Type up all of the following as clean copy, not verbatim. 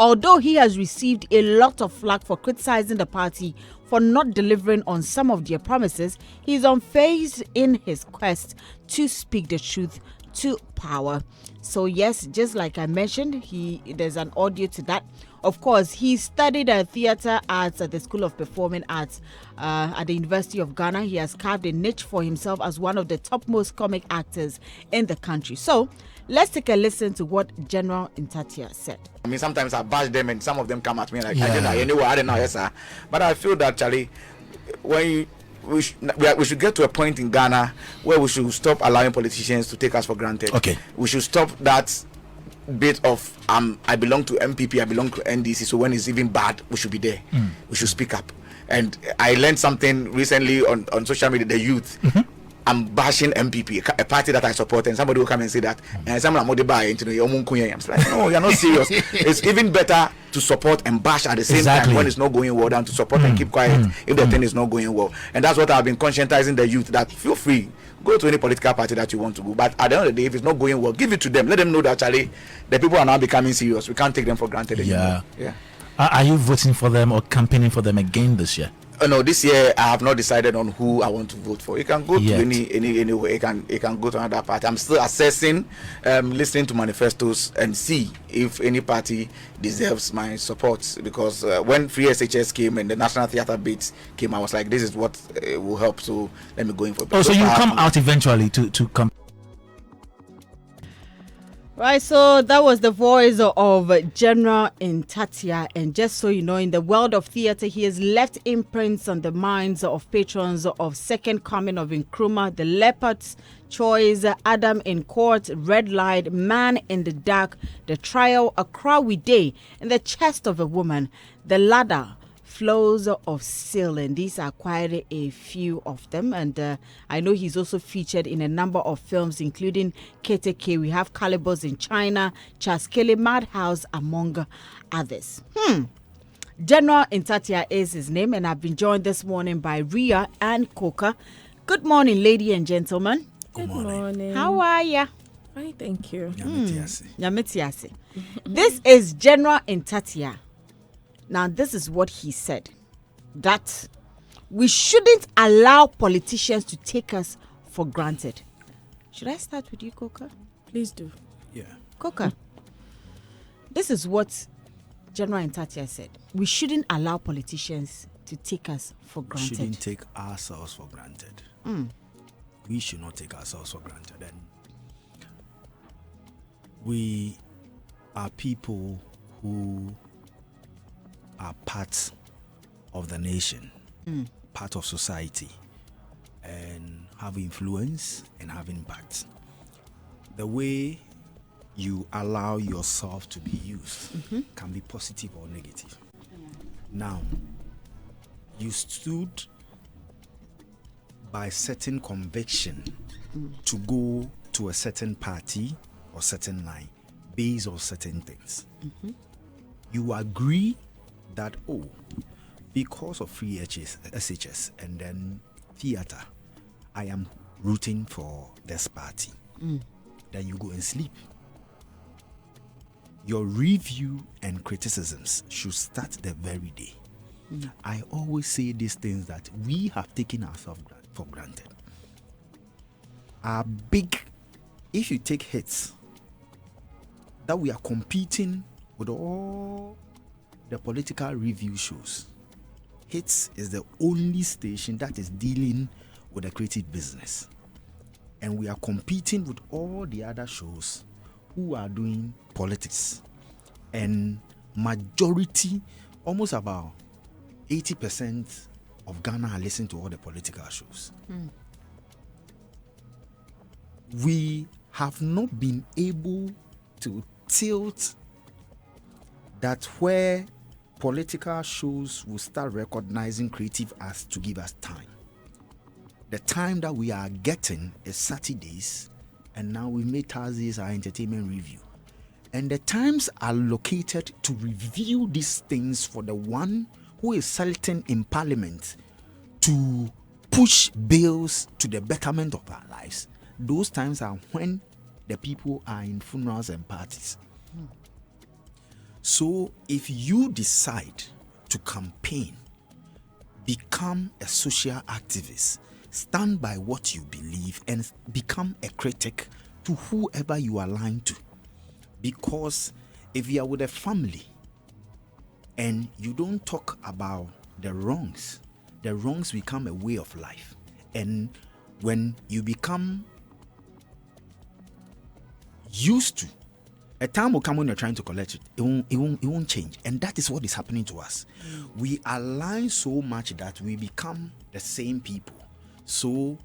Although he has received a lot of flack for criticizing the party for not delivering on some of their promises, he is unfazed in his quest to speak the truth to power. So yes, just like I mentioned, there's an audio to that. Of course, he studied theatre arts at the School of Performing Arts at the University of Ghana. He has carved a niche for himself as one of the topmost comic actors in the country. So let's take a listen to what General Ntatia said. I mean, sometimes I bash them and some of them come at me like, I don't know, yes, sir. But I feel that, Charlie, when we should get to a point in Ghana where we should stop allowing politicians to take us for granted. Okay. We should stop that bit of I belong to MPP, I belong to NDC, so when it's even bad, we should be there. We should speak up. And I learned something recently on social media, the youth. I'm bashing MPP, a party that I support, and somebody will come and say that, and someone I'm like, no, you're not serious. It's even better to support and bash at the same time when it's not going well than to support and keep quiet if the thing is not going well. And that's what I've been conscientizing the youth, that feel free, go to any political party that you want to go, but at the end of the day, if it's not going well, give it to them. Let them know that, Charlie, the people are now becoming serious. We can't take them for granted anymore. Yeah. Are you voting for them or campaigning for them again this year? No, this year I have not decided on who I want to vote for. You can go to any way. You can go to another party. I'm still assessing, listening to manifestos and see if any party deserves my support. Because when Free SHS came and the National Theatre Beats came, I was like, this is what will help. So let me go in for. Oh, so you come out eventually to come. Right, so that was the voice of General Ntatia, and just so you know, in the world of theatre, he has left imprints on the minds of patrons of Second Coming of Nkrumah, The Leopard's Choice, Adam in Court, Red Light, Man in the Dark, The Trial, Accra We Day, and The Chest of a Woman, The Ladder, Flows of Seal, and these are quite a few of them. And I know he's also featured in a number of films, including KTK. We have Calibers in China, Chaskele, Madhouse, among others. General Ntatia is his name, and I've been joined this morning by Ria and Coca. Good morning, ladies and gentlemen. Good morning. How are ya? Fine, thank you. Nyametiasi. This is General Ntatia. Now, this is what he said, that we shouldn't allow politicians to take us for granted. Should I start with you, Coca? Please do. Yeah. Coca, this is what General Ntatia said. We shouldn't allow politicians to take us for granted. We shouldn't take ourselves for granted. We should not take ourselves for granted. And we are people who are part of the nation, part of society, and have influence and have impact. The way you allow yourself to be used can be positive or negative. Now, you stood by certain conviction to go to a certain party or certain line based on certain things. You agree that, because of Free SHS and then theatre, I am rooting for this party. Then you go and sleep. Your review and criticisms should start the very day. I always say these things that we have taken ourselves for granted. If you take hits, that we are competing with all the political review shows. Hits is the only station that is dealing with the creative business. And we are competing with all the other shows who are doing politics. And majority, almost about 80% of Ghana are listening to all the political shows. We have not been able to tilt that where political shows will start recognizing creative as to give us time. The time that we are getting is Saturdays, and now we made Thursdays our entertainment review. And the times are located to review these things for the one who is sitting in parliament to push bills to the betterment of our lives. Those times are when the people are in funerals and parties. So if you decide to campaign, become a social activist, stand by what you believe, and become a critic to whoever you align to. Because if you are with a family and you don't talk about the wrongs become a way of life. And when you become used to, a time will come when you're trying to collect it. It won't change. And that is what is happening to us. We align so much that we become the same people. So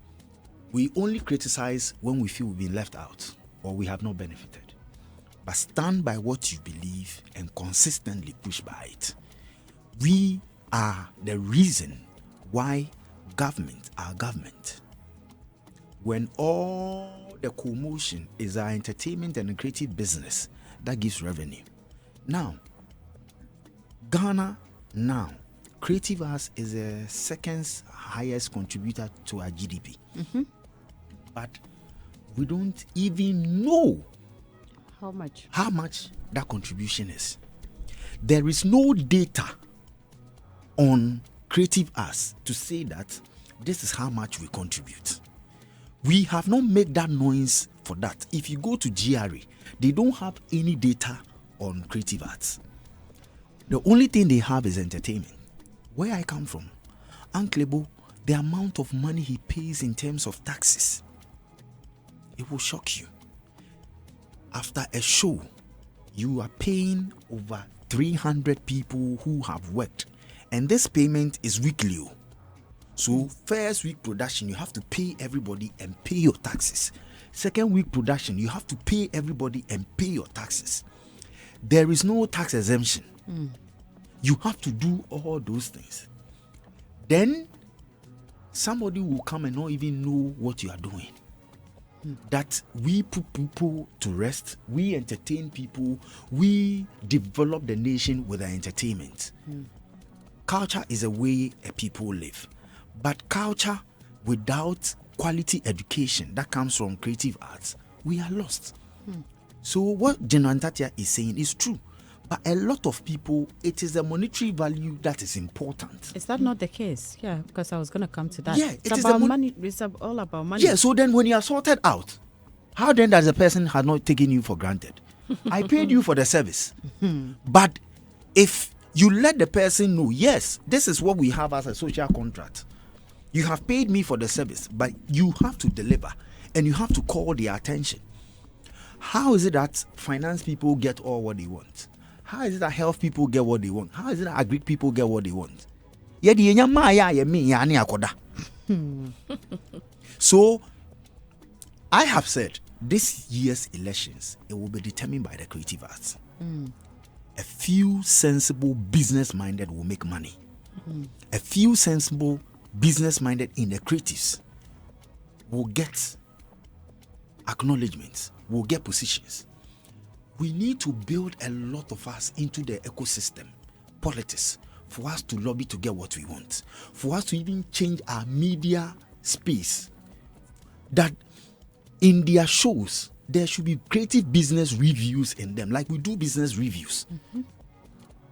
we only criticize when we feel we've been left out or we have not benefited. But stand by what you believe and consistently push by it. We are the reason why our government, when all the commotion is our entertainment and creative business that gives revenue. Now, Ghana now, creative arts is the second highest contributor to our GDP. But we don't even know how much that contribution is. There is no data on creative arts to say that this is how much we contribute. We have not made that noise for that. If you go to GRA, they don't have any data on creative arts. The only thing they have is entertainment. Where I come from, Uncle, the amount of money he pays in terms of taxes, it will shock you. After a show, you are paying over 300 people who have worked. And this payment is weekly. So first week production, you have to pay everybody and pay your taxes. Second week production, you have to pay everybody and pay your taxes. There is no tax exemption. You have to do all those things. Then somebody will come and not even know what you are doing. That we put people to rest, we entertain people, we develop the nation with our entertainment. Culture is a way a people live. But culture without quality education that comes from creative arts, we are lost. So what General Ntatia is saying is true. But a lot of people, it is the monetary value that is important. Is that not the case? Yeah, because I was going to come to that. Yeah, it's about money. It's all about money. Yeah, so then when you are sorted out, how then does a person have not taken you for granted? I paid you for the service. But if you let the person know, yes, this is what we have as a social contract. You have paid me for the service, but you have to deliver and you have to call their attention. How is it that finance people get all what they want? How is it that health people get what they want? How is it that agri people get what they want? So, I have said this year's elections, it will be determined by the creative arts. A few sensible business-minded will make money. A few sensible business-minded in the creatives will get acknowledgements, will get positions. We need to build a lot of us into the ecosystem, politics, for us to lobby to get what we want, for us to even change our media space. That in their shows, there should be creative business reviews in them, like we do business reviews.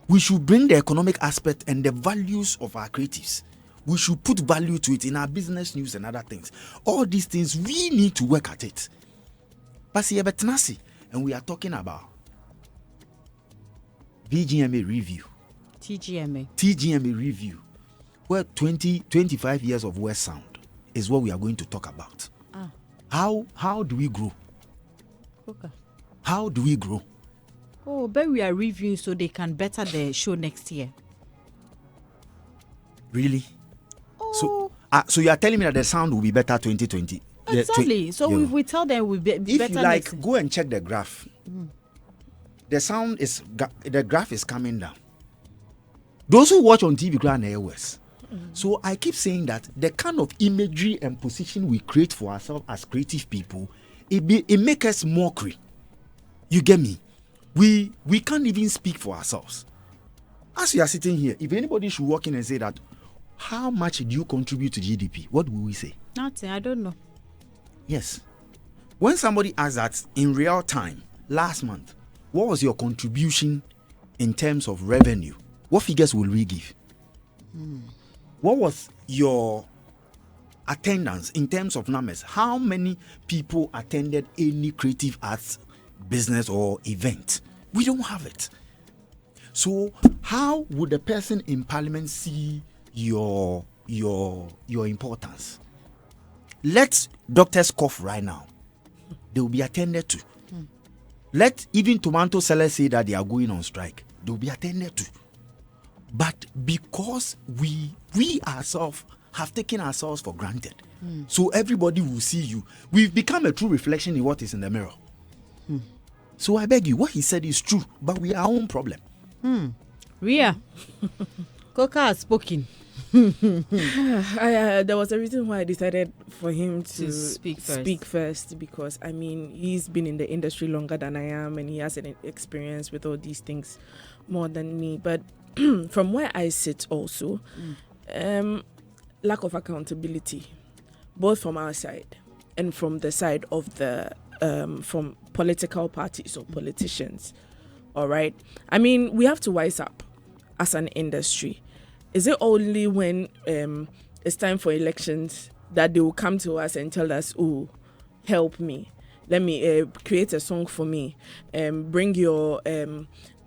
We should bring the economic aspect and the values of our creatives. We should put value to it in our business news and other things. All these things, we need to work at it. But see, and we are talking about VGMA review. TGMA review. Where 25 years of West Sound is what we are going to talk about. How do we grow? Okay. How do we grow? Oh, but we are reviewing so they can better the show next year. Really? So you are telling me that the sound will be better 2020? Exactly. So if we tell them we'll be if better you like, next go and check the graph. The graph is coming down. Those who watch on TV are worse. So I keep saying that the kind of imagery and position we create for ourselves as creative people, it makes us mockery. You get me? We can't even speak for ourselves. As we are sitting here, if anybody should walk in and say that, how much do you contribute to GDP? What will we say? Nothing. I don't know. Yes. When somebody asks that in real time, last month, what was your contribution in terms of revenue, what figures will we give? What was your attendance in terms of numbers? How many people attended any creative arts business or event? We don't have it. So how would the person in parliament see your importance? Let doctors cough right now. They will be attended to. Let even tomato sellers say that they are going on strike. They will be attended to. But because we ourselves have taken ourselves for granted, so everybody will see you. We've become a true reflection in what is in the mirror. So I beg you, what he said is true, but we are our own problem. Ria, Coca has spoken. There was a reason why I decided for him to speak first, because I mean he's been in the industry longer than I am, and he has an experience with all these things more than me. But from where I sit, also, lack of accountability, both from our side and from the side of the from political parties or politicians. All right, I mean we have to wise up as an industry. Is it only when it's time for elections that they will come to us and tell us, oh, help me, let me create a song for me, bring your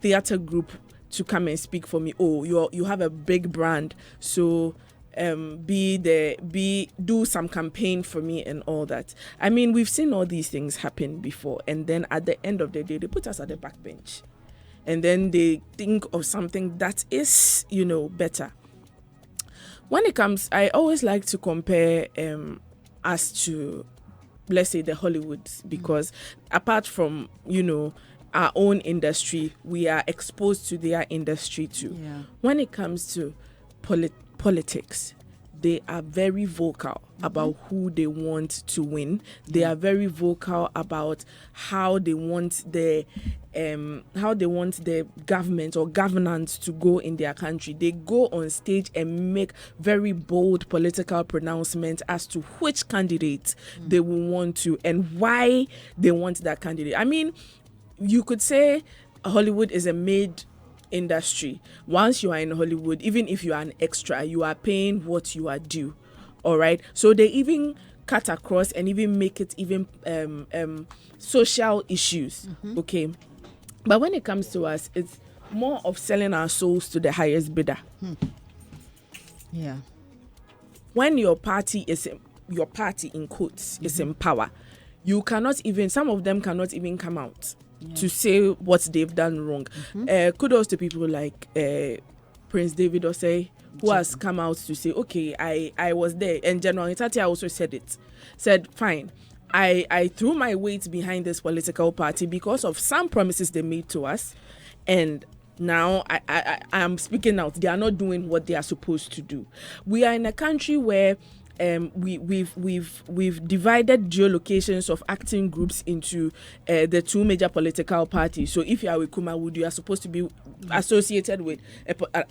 theater group to come and speak for me, oh, you have a big brand, so do some campaign for me and all that. I mean, we've seen all these things happen before, and then at the end of the day, they put us at the back bench. And then they think of something that is, better. When it comes, I always like to compare us to, let's say, the Hollywoods, because apart from, our own industry, we are exposed to their industry too. Yeah. When it comes to politics, they are very vocal about who they want to win. They are very vocal about how they want the government or governance to go in their country. They go on stage and make very bold political pronouncements as to which candidate they will want to and why they want that candidate. I mean, you could say Hollywood is a made industry. Once you are in Hollywood, even if you are an extra, you are paying what you are due. All right, so they even cut across and even make it even social issues. Okay, but when it comes to us, it's more of selling our souls to the highest bidder. Yeah. When your party in quotes is in power, you cannot even, some of them cannot even come out to say what they've done wrong. Kudos to people like Prince David Osei, who has come out to say, okay, I was there. And General Itatia also said, fine, I threw my weight behind this political party because of some promises they made to us. And now I am speaking out. They are not doing what they are supposed to do. We are in a country where we've divided geolocations of acting groups into the two major political parties. So if you are with Kumawood, you are supposed to be associated with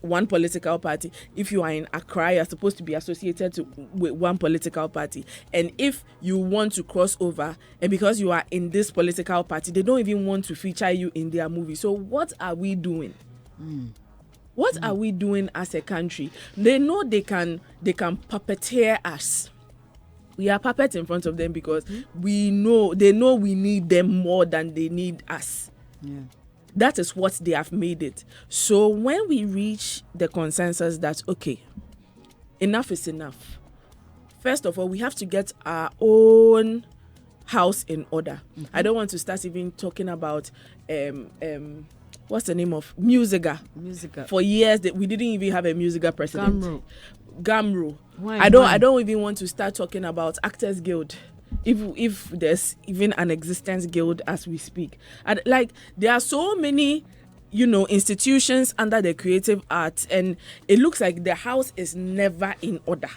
one political party. If you are in Accra, you are supposed to be associated with one political party. And if you want to cross over, and because you are in this political party, they don't even want to feature you in their movie. So what are we doing? What are we doing as a country? They know they can puppeteer us. We are puppets in front of them because they know we need them more than they need us. Yeah. That is what they have made it. So when we reach the consensus that, okay, enough is enough. First of all, we have to get our own house in order. I don't want to start even talking about what's the name of Musica? For years that we didn't even have a Musica president. Gamro. I don't even want to start talking about Actors Guild, if there's even an existence guild as we speak. And like there are so many, institutions under the creative arts, and it looks like the house is never in order.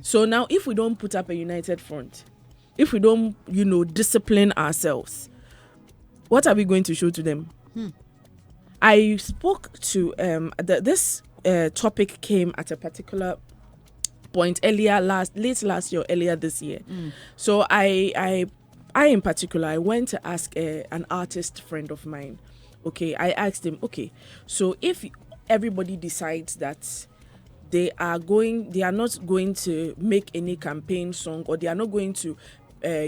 So now, if we don't put up a united front, if we don't, discipline ourselves, what are we going to show to them? I spoke to this topic came at a particular point late last year, earlier this year. So I in particular, I went to ask an artist friend of mine Okay, I asked him, okay, so if everybody decides that they are not going to make any campaign song, or they are not going to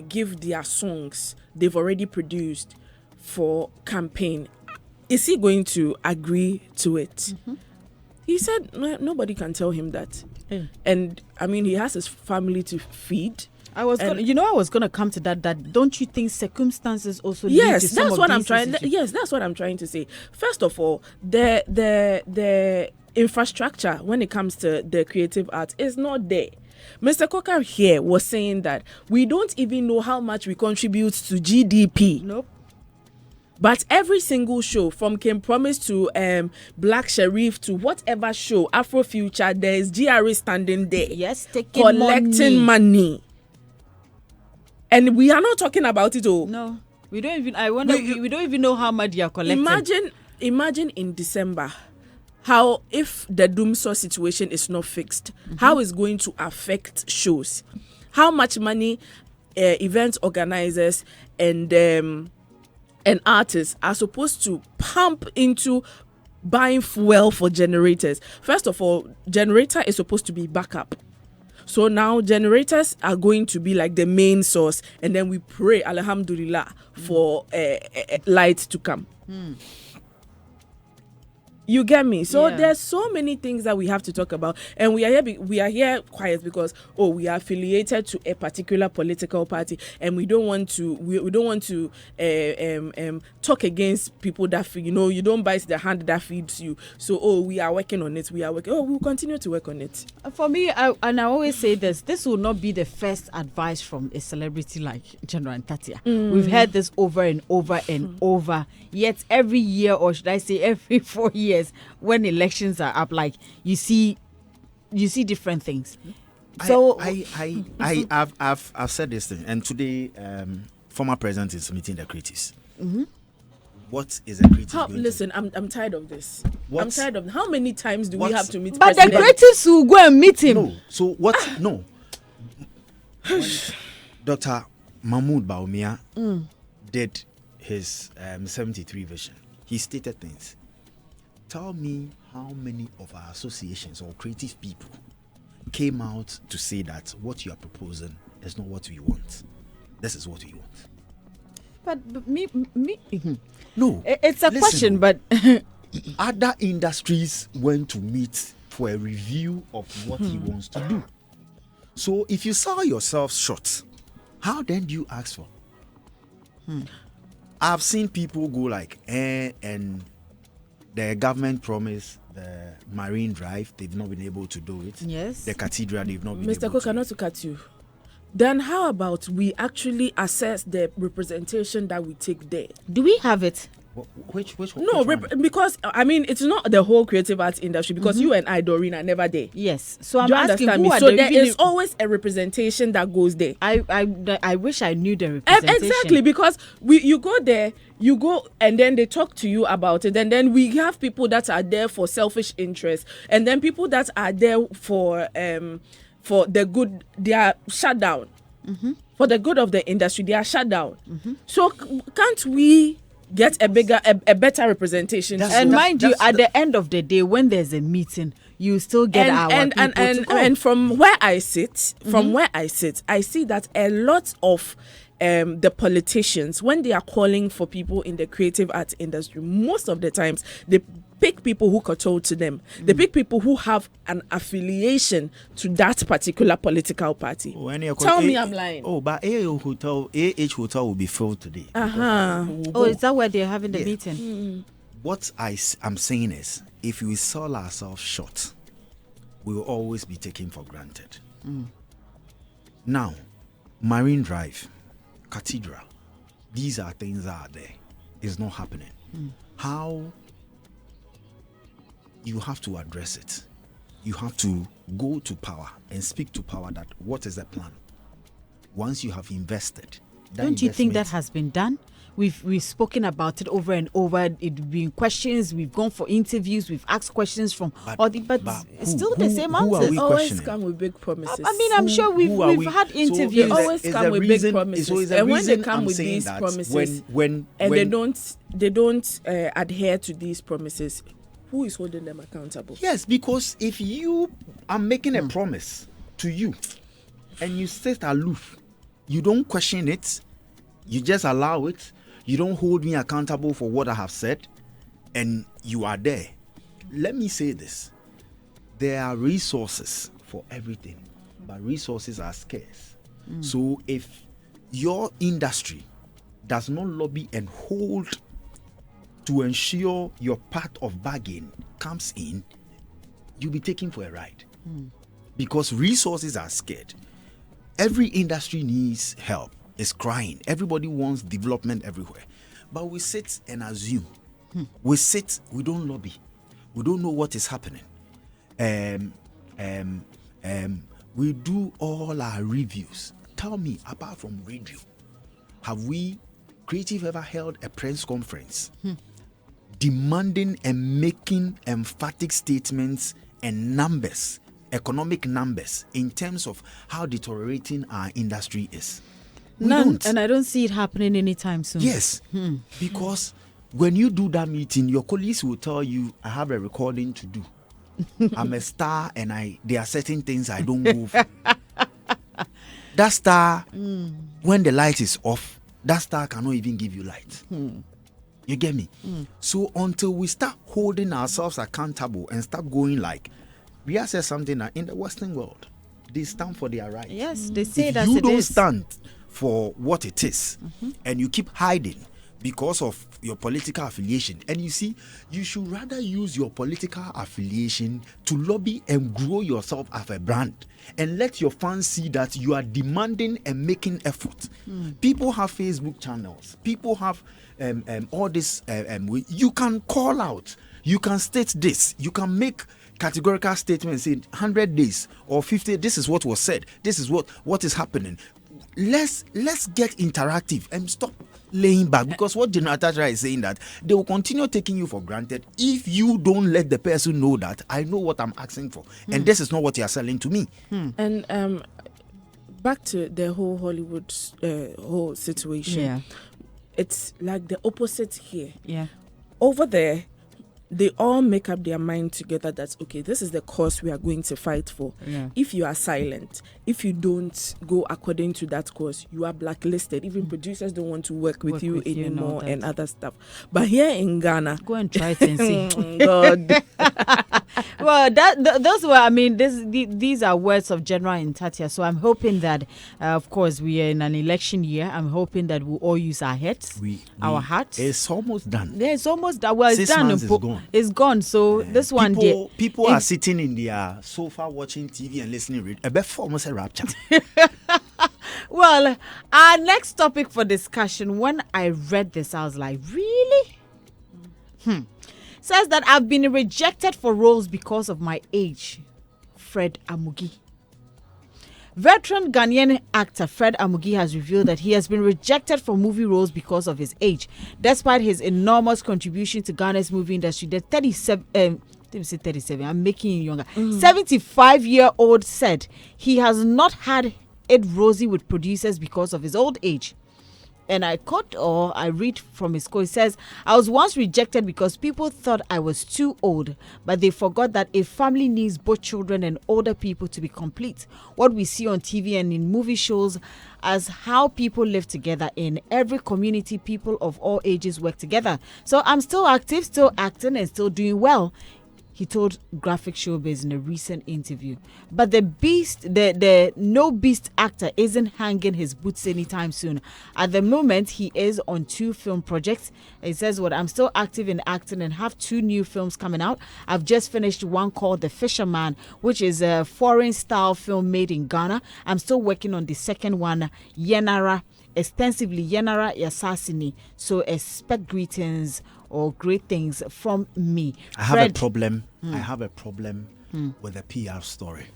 give their songs they've already produced for campaign, is he going to agree to it? He said nobody can tell him that. And I mean, he has his family to feed. I was gonna come to that. That don't you think circumstances also? Yes, lead to some that's of what I'm these trying. decisions? Yes, that's what I'm trying to say. First of all, the infrastructure when it comes to the creative arts is not there. Mr. Coker here was saying that we don't even know how much we contribute to GDP. Nope. But every single show, from Kim Promise to Black Sherif to whatever show, Afrofuture, there is GRA standing there. Yes, taking collecting money. And we are not talking about it all. No, we don't even. I wonder. We don't even know how much they are collecting. Imagine in December, how if the Doomsaw situation is not fixed, how it's going to affect shows, how much money event organizers and artists are supposed to pump into buying fuel for generators. First of all, generator is supposed to be backup. So now generators are going to be like the main source, and then we pray, alhamdulillah, for light to come. You get me? So there's so many things that we have to talk about, and we are here quiet because we are affiliated to a particular political party, and we don't want to talk against people that you don't bite the hand that feeds you. So we are working on it. We'll continue to work on it. For me, I always say this will not be the first advice from a celebrity like General Ntatia. We've heard this over and over and over. Yet every year, or should I say every 4 years, when elections are up, like you see different things. So I've said this thing, and today former president is meeting the critics. What is a critic? Listen, I'm tired of this. I'm tired of how many times do we have to meet? But the critics will go and meet him. No. So what? No. Dr. Mahmoud Baumia did his 73 vision. He stated things. Tell me how many of our associations or creative people came out to say that what you are proposing is not what we want. This is what we want. But me. No. It's a question, but other industries went to meet for a review of what he wants to do. So if you sell yourself short, how then do you ask for? I've seen people go like, and the government promised the Marine Drive, they've not been able to do it. Yes. The cathedral, they've not been Mr. able Coker, not to cut you. Then how about we actually assess the representation that we take there? Do we have it? Which No, one? because I mean it's not the whole creative arts industry, because you and I, Doreen, are never there. Yes. So I'm Do you asking understand who me? are So the there really- is always a representation that goes there. I wish I knew the representation. Exactly, because you go there, and then they talk to you about it, and then we have people that are there for selfish interest, and then people that are there for the good, they are shut down. For the good of the industry, they are shut down. So can't we get a better representation? Mind you, at the end of the day, when there's a meeting, you still get our people to go. And from where I sit, I see that a lot of the politicians, when they are calling for people in the creative arts industry, most of the times they pick people who kowtow to them. They pick people who have an affiliation to that particular political party. Tell me I'm lying. But AH Hotel will be filled today. Is that where they're having the meeting? What I'm saying is, if we sell ourselves short, we will always be taken for granted. Now, Marine Drive, Cathedral, these are things that are there. It's not happening. How? You have to address it. You have to go to power and speak to power that what is the plan? Once you have invested, Don't you think that has been done? we've spoken about it over and over. It's been questions. We've gone for interviews. We've asked questions from but it's still the same answers. we always questioning? come with big promises. I mean, I'm sure we've had interviews. They always come with big promises, and when they come with these promises, when they don't adhere to these promises, who is holding them accountable? Yes, because if you are making a promise to you and you sit aloof, you don't question it, you just allow it, you don't hold me accountable for what I have said, and you are there. Let me say this. There are resources for everything, but resources are scarce. So if your industry does not lobby and hold to ensure your part of bargain comes in, you'll be taken for a ride. Because resources are scarce. Every industry needs help. It's crying. Everybody wants development everywhere. But we sit and assume. We sit, we don't lobby. We don't know what is happening. We do all our reviews. Tell me, apart from radio, have we, Creative, ever held a press conference demanding and making emphatic statements and numbers, economic numbers, in terms of how deteriorating our industry is? None, and I don't see it happening anytime soon. Yes, because when you do that meeting, your colleagues will tell you, I have a recording to do. I'm a star, and there are certain things I don't move. That star, when the light is off, that star cannot even give you light. You get me? So until we start holding ourselves accountable and start going like, Ria says something that in the Western world, they stand for their rights. Yes, they say that you it don't is. stand for what it is, and you keep hiding because of your political affiliation, and you see, you should rather use your political affiliation to lobby and grow yourself as a brand, and let your fans see that you are demanding and making effort. People have Facebook channels, people have all this. You can call out, you can state this, you can make categorical statements in 100 days or 50. This is what was said, this is what is happening. Let's get interactive and stop laying back, because what General Tatra is saying, that they will continue taking you for granted if you don't let the person know that I know what I'm asking for, and this is not what you are selling to me. And back to the whole Hollywood whole situation, it's like the opposite here. Over there, they all make up their mind together that, okay, this is the cause we are going to fight for. If you are silent, if you don't go according to that cause, you are blacklisted. Even producers don't want to work with you anymore and other stuff. But here in Ghana, go and try it and see. God. Well, those were, I mean, these are words of General Ntatia. So I'm hoping that, of course, we are in an election year. I'm hoping that we'll all use our heads, our hearts. It's almost done. Yeah, it's almost done. Well, it's 6 done. months is gone. It's gone. So this one, people are sitting in their sofa watching TV and listening to it. Before almost a rapture. Well, our next topic for discussion, when I read this, I was like, really? Says that I've been rejected for roles because of my age. Fred Amugi. Veteran Ghanaian actor Fred Amugi has revealed that he has been rejected for movie roles because of his age, despite his enormous contribution to Ghana's movie industry. The 37, I'm making you younger. 75-year-old said he has not had it rosy with producers because of his old age. And I read from his quote. It says, I was once rejected because people thought I was too old, but they forgot that a family needs both children and older people to be complete. What we see on TV and in movie shows as how people live together. In every community, people of all ages work together. So I'm still active, still acting, and still doing well, he told Graphic Showbiz in a recent interview. But the no beast actor isn't hanging his boots anytime soon. At the moment, he is on 2 film projects. He says, I'm still active in acting and have 2 new films coming out. I've just finished one called The Fisherman, which is a foreign-style film made in Ghana. I'm still working on the second one, Yenara, extensively, Yenara Yasasini. So expect greetings or great things from me. I have a problem. I have a problem with a PR story.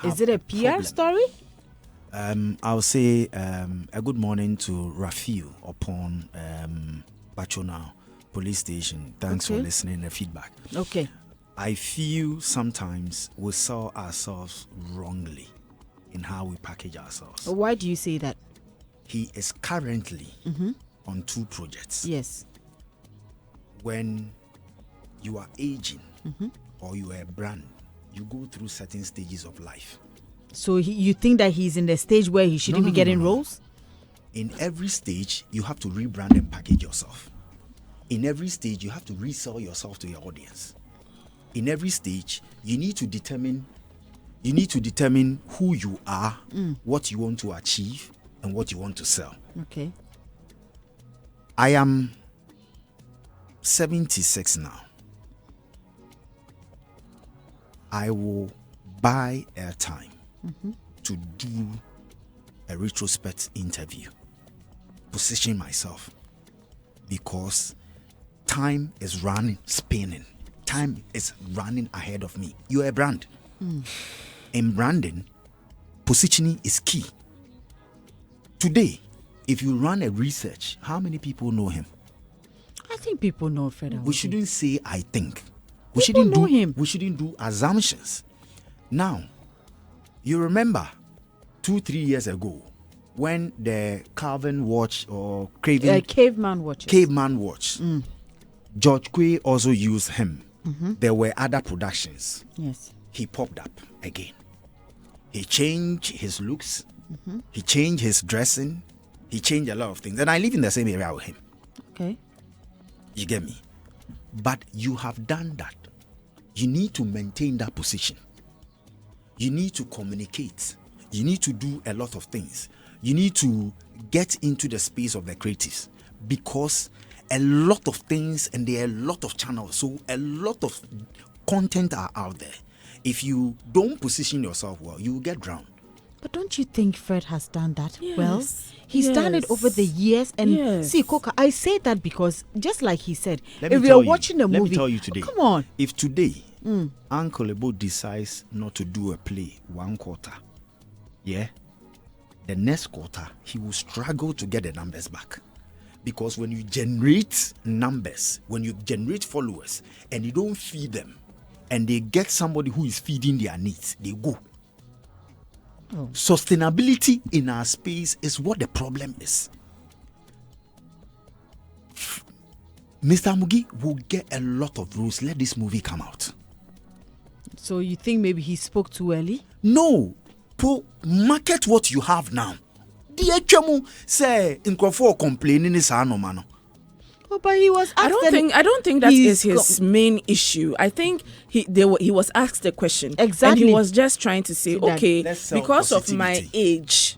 Is it a PR story? I'll say a good morning to Rafiu upon Bachona Police Station. Thanks for listening and the feedback. Okay. I feel sometimes we saw ourselves wrongly in how we package ourselves. Why do you say that? He is currently on 2 projects. Yes. When you are aging or you are a brand, you go through certain stages of life. So you think that he's in the stage where he shouldn't be getting roles? In every stage, you have to rebrand and package yourself. In every stage, you have to resell yourself to your audience. In every stage, you need to determine who you are, what you want to achieve, and what you want to sell. Okay. I am 76 now. I will buy airtime to do a retrospect interview, position myself, because time is spinning. Time is running ahead of me. You're a brand. In branding, positioning is key. Today, if you run a research, how many people know him? I think people know Fred Amugi. We shouldn't say I think. People know him. We shouldn't do assumptions. Now, you remember 2-3 years ago when the Calvin watch or Caveman watch. George Quay also used him. There were other productions. Yes. He popped up again. He changed his looks. He changed his dressing. He changed a lot of things. And I live in the same area with him. Okay. You get me? But you have done that. You need to maintain that position. You need to communicate. You need to do a lot of things. You need to get into the space of the creatives, because a lot of things and there are a lot of channels. So a lot of content are out there. If you don't position yourself well, you will get drowned. But don't you think Fred has done that Yes. well? He's done it over the years. And Yes. see, Coca, I say that because just like he said, Let me if we tell are you- watching a movie, Let me tell you today. come on. If today Uncle Ebo decides not to do a play 1 quarter, the next quarter he will struggle to get the numbers back. Because when you generate numbers, when you generate followers and you don't feed them, and they get somebody who is feeding their needs, they go. Sustainability in our space is what the problem is. Mr. Amugi will get a lot of roles. Let this movie come out. So you think maybe he spoke too early? No. Market what you have now. The HMO say in complaining is no. Oh, but he was asked. I don't think that he's is his main issue. I think he was asked the question. Exactly. And he was just trying to say, See that. okay, Let's sell because of my positivity. age,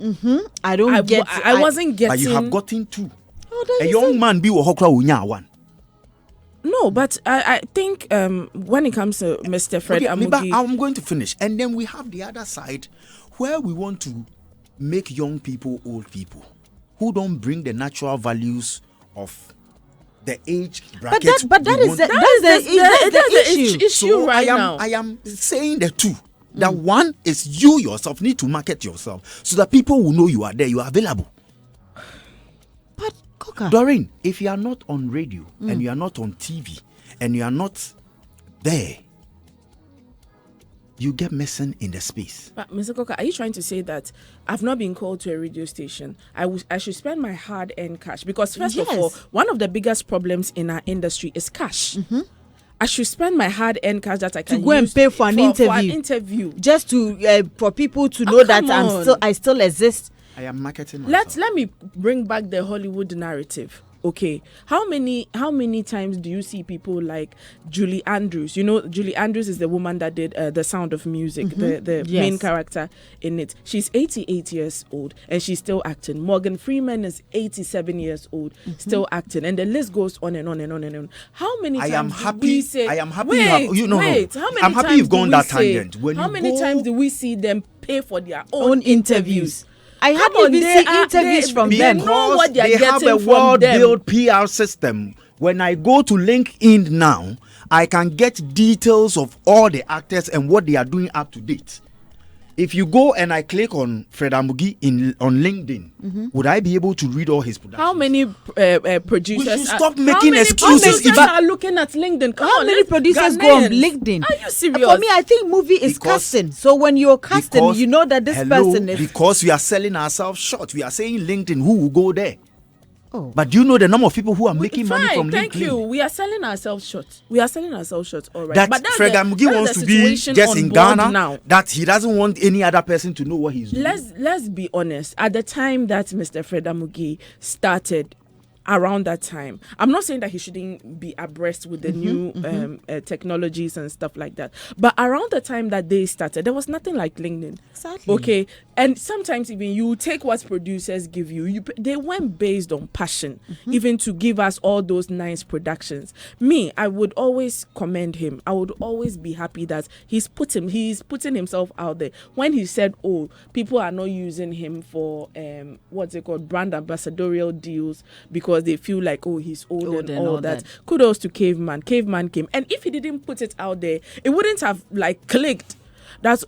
I don't get. I wasn't getting. But you have gotten 2. Oh, then A he young said- man be Hokra unya 1. No, but I think when it comes to Mr. Fred Okay, Amugi, I'm going to finish. And then we have the other side where we want to make young people old people who don't bring the natural values of the age bracket. But that we is want- the issue. issue So right I now. am saying the two. That one is you yourself need to market yourself so that people will know you are there, you are available. But Coca, Doreen, if you are not on radio and you are not on TV and you are not there, you get missing in the space. But Mr. Coca, are you trying to say that I've not been called to a radio station? I should spend my hard-earned cash? Because first of all, Yes. one of the biggest problems in our industry is cash. I should spend my hard-earned cash that I can go and use pay for an For an interview. interview. just to for people to know that come on. I still exist. I am marketing myself. Let me bring back the Hollywood narrative. Okay, how many times do you see people like Julie Andrews? You know, Julie Andrews is the woman that did The Sound of Music, the Yes. main character in it. She's 88 years old and she's still acting. Morgan Freeman is 87 years old, still acting, and the list goes on and on and on and on. How many I times am do happy. we say? I am happy. Wait, You know, wait. How many I'm happy times you've do gone we that say- tangent. When how you many go- times do we see them pay for their Own own interviews? I Come hardly on, even they see are- interviews they- from they them. know what they are they have getting a from well-built PR system. When I go to LinkedIn now, I can get details of all the actors and what they are doing up to date. If you go and I click on Fred Amugi on LinkedIn, would I be able to read all his productions? How many producers? We should stop making excuses. Producers are looking at LinkedIn? Come How on, many producers go on Ghanaians. LinkedIn? Are you serious? For me, I think movie is casting. So when you're casting, you know that this person is. Because we are selling ourselves short. We are saying LinkedIn, who will go there? Oh. But do you know the number of people who are making money from LinkedIn? Thank you. We are selling ourselves short. All right. That but Fred Amugi wants to be just in Ghana now. That he doesn't want any other person to know what he's doing. Let's be honest. At the time that Mr. Fred Amugi started, around that time, I'm not saying that he shouldn't be abreast with the new technologies and stuff like that, but around the time that they started, there was nothing like LinkedIn. Exactly. Okay, and sometimes even you take what producers give you, they went based on passion, even to give us all those nice productions. Me, I would always commend him. I would always be happy that he's putting himself out there. When he said, "Oh, people are not using him for what's it called, brand ambassadorial deals because they feel like, oh, he's old and all that." Kudos to Caveman. Caveman came, and if he didn't put it out there, it wouldn't have like clicked. That's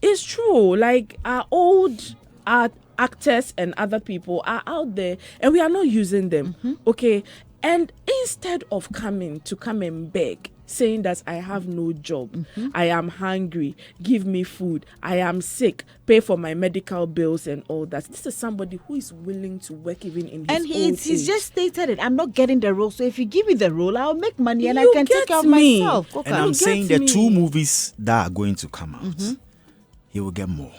it's true. Like our old actors and other people are out there, and we are not using them. Okay, and instead of come and beg, saying that I have no job, I am hungry, give me food, I am sick, pay for my medical bills and all that. This is somebody who is willing to work even in his and old age. he's just stated it. I'm not getting the role, so if you give me the role, I'll make money and I You can take get care of me. myself. And I'm saying the 2 movies that are going to come out, he will get more.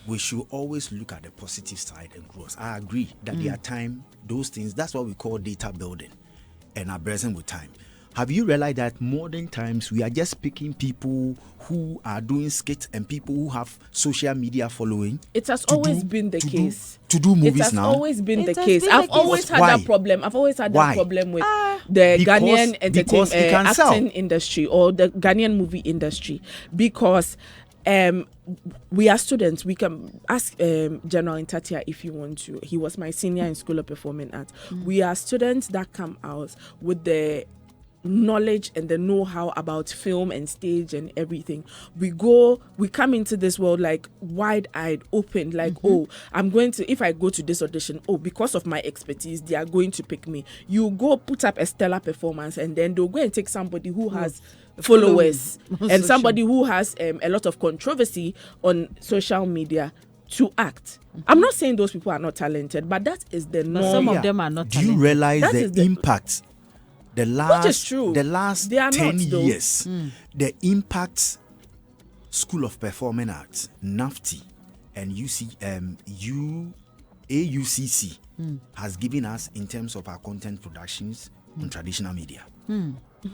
We should always look at the positive side and growth. I agree that there are time, those things, that's what we call data building and are present with time. Have you realized that modern times we are just picking people who are doing skits and people who have social media following? It has always been the case. To do movies it has now? always been It the has case. been I've the case. always had Why? that problem. I've always had Why? that problem with the Ghanaian Because it can sell. acting industry or the Ghanaian movie industry, because we are students. We can ask General Ntatia if you want to. He was my senior in School of Performing Arts. We are students that come out with the knowledge and the know-how about film and stage and everything. We come into this world like wide-eyed, open, like, if I go to this audition, because of my expertise, they are going to pick me. You go put up a stellar performance and then they'll go and take somebody who has followers and somebody who has a lot of controversy on social media to act. I'm not saying those people are not talented, but that is the norm. Some of them are not Do you talented. realize That is the the- impact? The Which is true. last They are 10 not, though. years, the impact School of Performing Arts, NAFTI, and AUCC has given us in terms of our content productions on traditional media.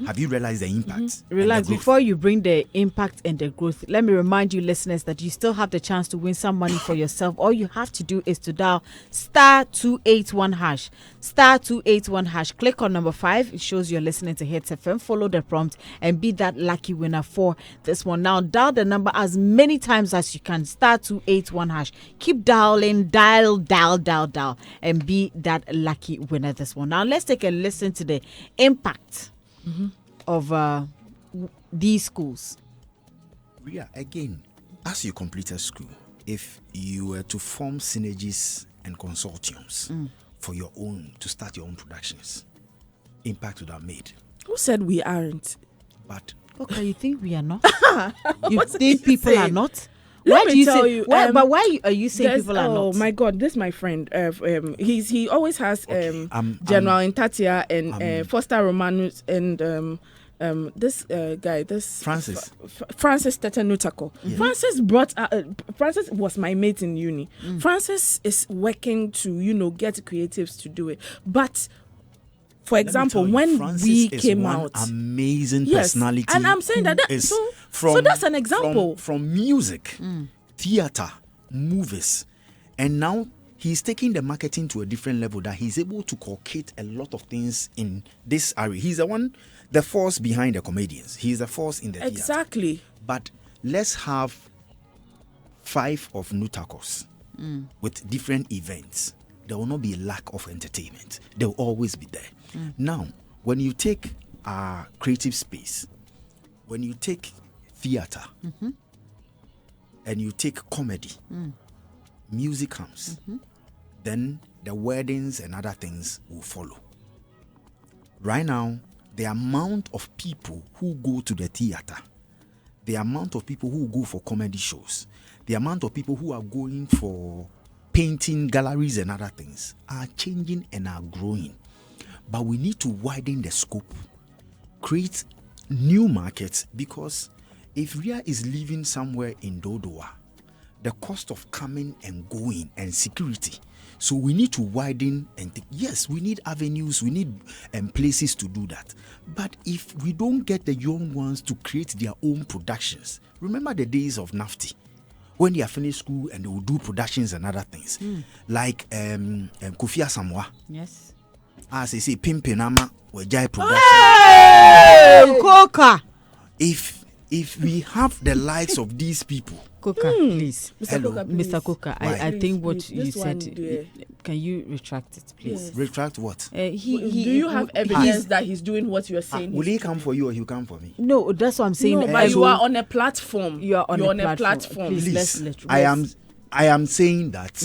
Have you realized the impact? and the Relax, growth? before you bring the impact and the growth, let me remind you listeners that you still have the chance to win some money for yourself. All you have to do is to dial *281#, *281#. Click on number 5. It shows you're listening to Hitz FM. Follow the prompt and be that lucky winner for this one. Now dial the number as many times as you can, *281#. Keep dialing, dial, and be that lucky winner this one. Now let's take a listen to the impact of these schools. Ria, again, as you completed school, if you were to form synergies and consortiums for your own, to start your own productions, impact would have made. Who said we aren't? But Okay, you think we are not? You think people are saying? not? Let Why me do you tell say? you, Why, but why are you saying There's- people are oh not? my God, this is my friend. He always has General Ntatia and Foster Romanus and this guy, this Francis. Francis Tetenutako. Francis was my mate in uni. Francis is working to get creatives to do it, but. For example, when Francis we is came one out, amazing Yes, personality, and I'm saying that who is so that's an example. from music, theater, movies, and now he's taking the marketing to a different level, that he's able to cultivate a lot of things in this area. He's the force behind the comedians. He's the force in the theater. exactly. But let's have 5 of Nutakos with different events. There will not be a lack of entertainment. They will always be there. Now, when you take creative space, when you take theater, and you take comedy, music comes, then the weddings and other things will follow. Right now, the amount of people who go to the theater, the amount of people who go for comedy shows, the amount of people who are going for painting galleries and other things are changing and are growing. But we need to widen the scope, create new markets, because if Ria is living somewhere in Dodowa, the cost of coming and going and security. So we need to widen and think, yes, we need avenues, we need places to do that. But if we don't get the young ones to create their own productions, remember the days of NAFTI, when they are finished school and they will do productions and other things, like Kofi Asamoah. Yes. As I say, Pimpinama, Wejai production. Hey, Coca. If we have the likes of these people, Coca, please. Mr. Coca, please. Mr. Coca, Right. I think what Please, you this said, one there. can you retract it, please? Yes. retract what? Do you have evidence that he's doing what you're saying? Will he come for you or he'll come for me? No, that's what I'm saying. No, but you are on a platform. You are on You're a platform. Please, Please, let's I am saying that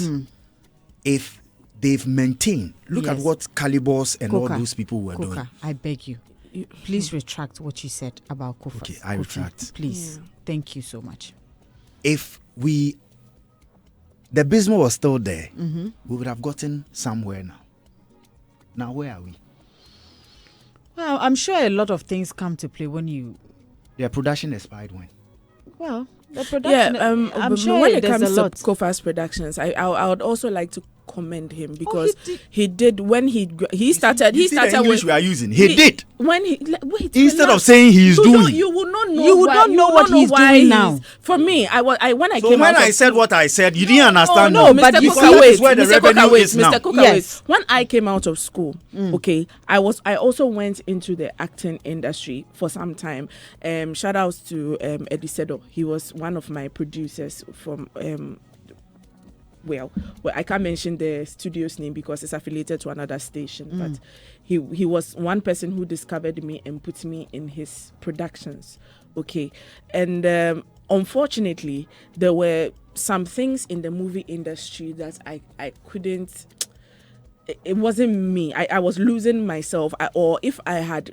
if they've maintained, look at Yes. what Calibos and Coca, all those people were doing. Coca, I beg you. Please retract what you said about Kofa. Okay, I retract. Please. Thank you so much. If the business was still there, we would have gotten somewhere now. Now, where are we? Well, I'm sure a lot of things come to play when you. Their production expired when? Well, the production. I'm but sure when it there's comes a to lot. Kofa's productions, I would also like to commend him because he did. he did when he started. You He see the started English with we are using. He did. when he wait Instead relax. of saying he is you doing. don't- you will not know. You would why- not know will what he's why doing now. For me, when I So came when out I of said school- what I said, you didn't understand. no, but Mr. you Coca, see- that wait, is where the Mr. revenue Coca, wait, is now. Mr. Coca, Yes. wait. When I came out of school, okay, I also went into the acting industry for some time. Shout outs to Edisedo. He was one of my producers from well, I can't mention the studio's name because it's affiliated to another station, but he was one person who discovered me and put me in his productions. Okay, and unfortunately, there were some things in the movie industry that I couldn't. It wasn't me. I was losing myself, or if I had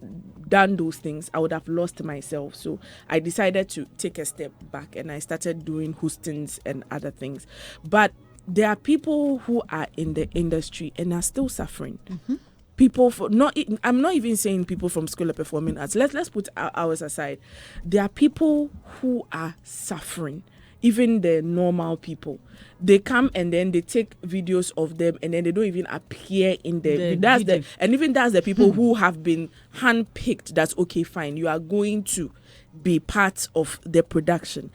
done those things, I would have lost myself. So I decided to take a step back and I started doing hostings and other things. But there are people who are in the industry and are still suffering. People I'm not even saying people from School of Performing Arts. Let's put ours aside. There are people who are suffering. Even the normal people, they come and then they take videos of them and then they don't even appear in the video. And even that's the people who have been handpicked. That's okay, fine. You are going to be part of the production.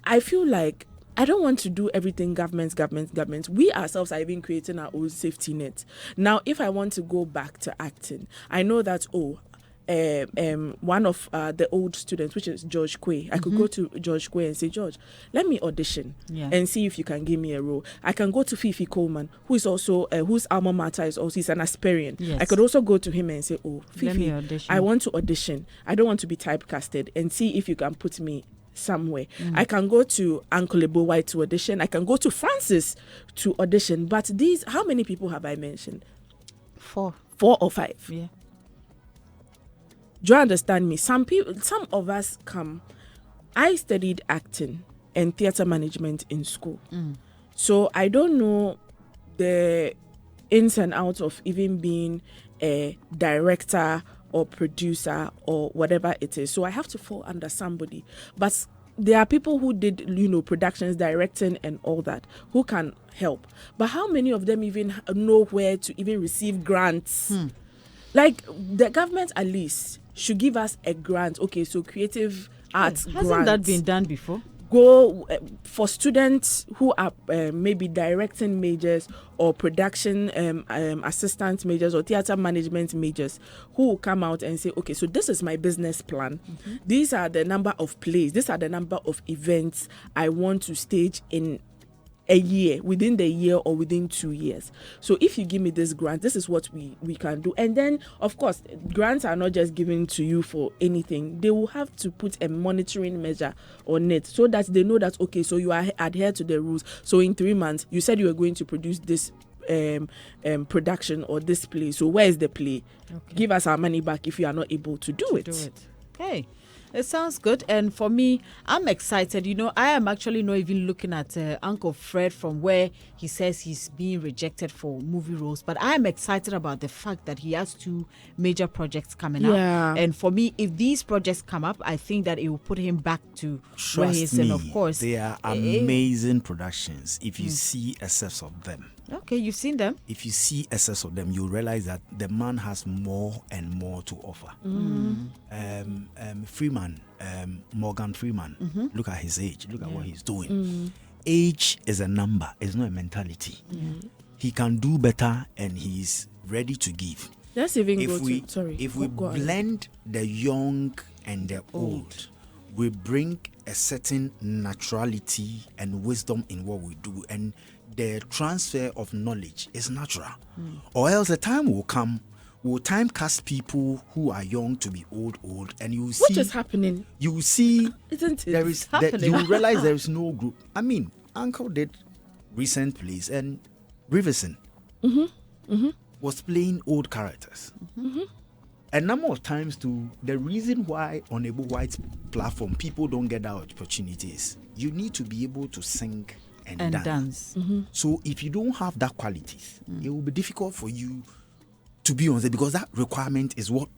I feel like I don't want to do everything governments. We ourselves are even creating our own safety net. Now, if I want to go back to acting, I know that one of the old students, which is George Quay, I could go to George Quay and say, George, let me audition and see if you can give me a role. I can go to Fifi Coleman, who is also whose alma mater is also he's an aspirant. Yes. I could also go to him and say, oh, Let me Fifi, audition. I want to audition. I don't want to be typecasted, and see if you can put me somewhere. I can go to Uncle Ebo to audition. I can go to Francis to audition. But how many people have I mentioned? 4. 4 or 5. Yeah. Do you understand me? Some of us come. I studied acting and theatre management in school. So I don't know the ins and outs of even being a director or producer or whatever it is. So I have to fall under somebody. But there are people who did, productions, directing and all that, who can help. But how many of them even know where to even receive grants? Like the government at least should give us a grant. Okay, so creative arts Hasn't grants. that been done before? Go for students who are maybe directing majors or production assistant majors or theatre management majors, who will come out and say, okay, so this is my business plan. These are the number of plays. These are the number of events I want to stage in a year, within the year or within 2 years. So if you give me this grant, this is what we can do. And then, of course, grants are not just given to you for anything. They will have to put a monitoring measure on it so that they know that, okay, so you are adhere to the rules. So in 3 months, you said you were going to produce this production or this play. So where is the play? Okay. Give us our money back if you are not able to do it. Hey. It sounds good, and for me, I'm excited. You know, I am actually not even looking at Uncle Fred from where he says he's being rejected for movie roles, but I'm excited about the fact that he has 2 major projects coming up. And for me, if these projects come up, I think that it will put him back to where he is. And of course, they are amazing productions. If you see excess of them. Okay, you've seen them. If you see excess of them, you'll realize that the man has more and more to offer. Freeman, Morgan Freeman, look at his age. Look at what he's doing. Age is a number. It's not a mentality. He can do better, and he's ready to give. Let's even if we blend the young and the old, we bring a certain naturality and wisdom in what we do, and the transfer of knowledge is natural. Or else the time will come, we'll time cast people who are young to be old, and you will see. Which is happening. You will see. Isn't it? There is. You will realize there is no group. I mean, Uncle did recent plays, and Riverson was playing old characters. A number of times too, the reason why on a white platform people don't get that opportunity is you need to be able to sing and dance. So if you don't have that qualities, it will be difficult for you to be on there, because that requirement is what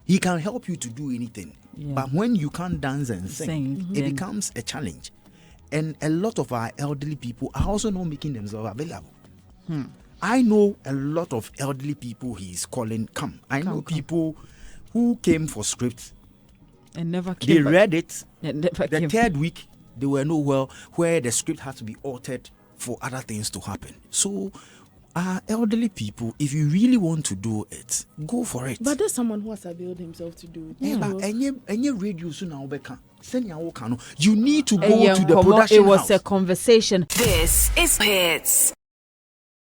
he can help you to do anything. But when you can't dance and sing, it becomes a challenge. And a lot of our elderly people are also not making themselves available. I know a lot of elderly people he's calling, come. I know people who came for scripts and never came. They read it. The third week, they were nowhere where the script had to be altered for other things to happen. So, elderly people, if you really want to do it, go for it. But there's someone who has availed himself to do it. But any radio you need to go to the production house. It was house. a conversation. This is Hits.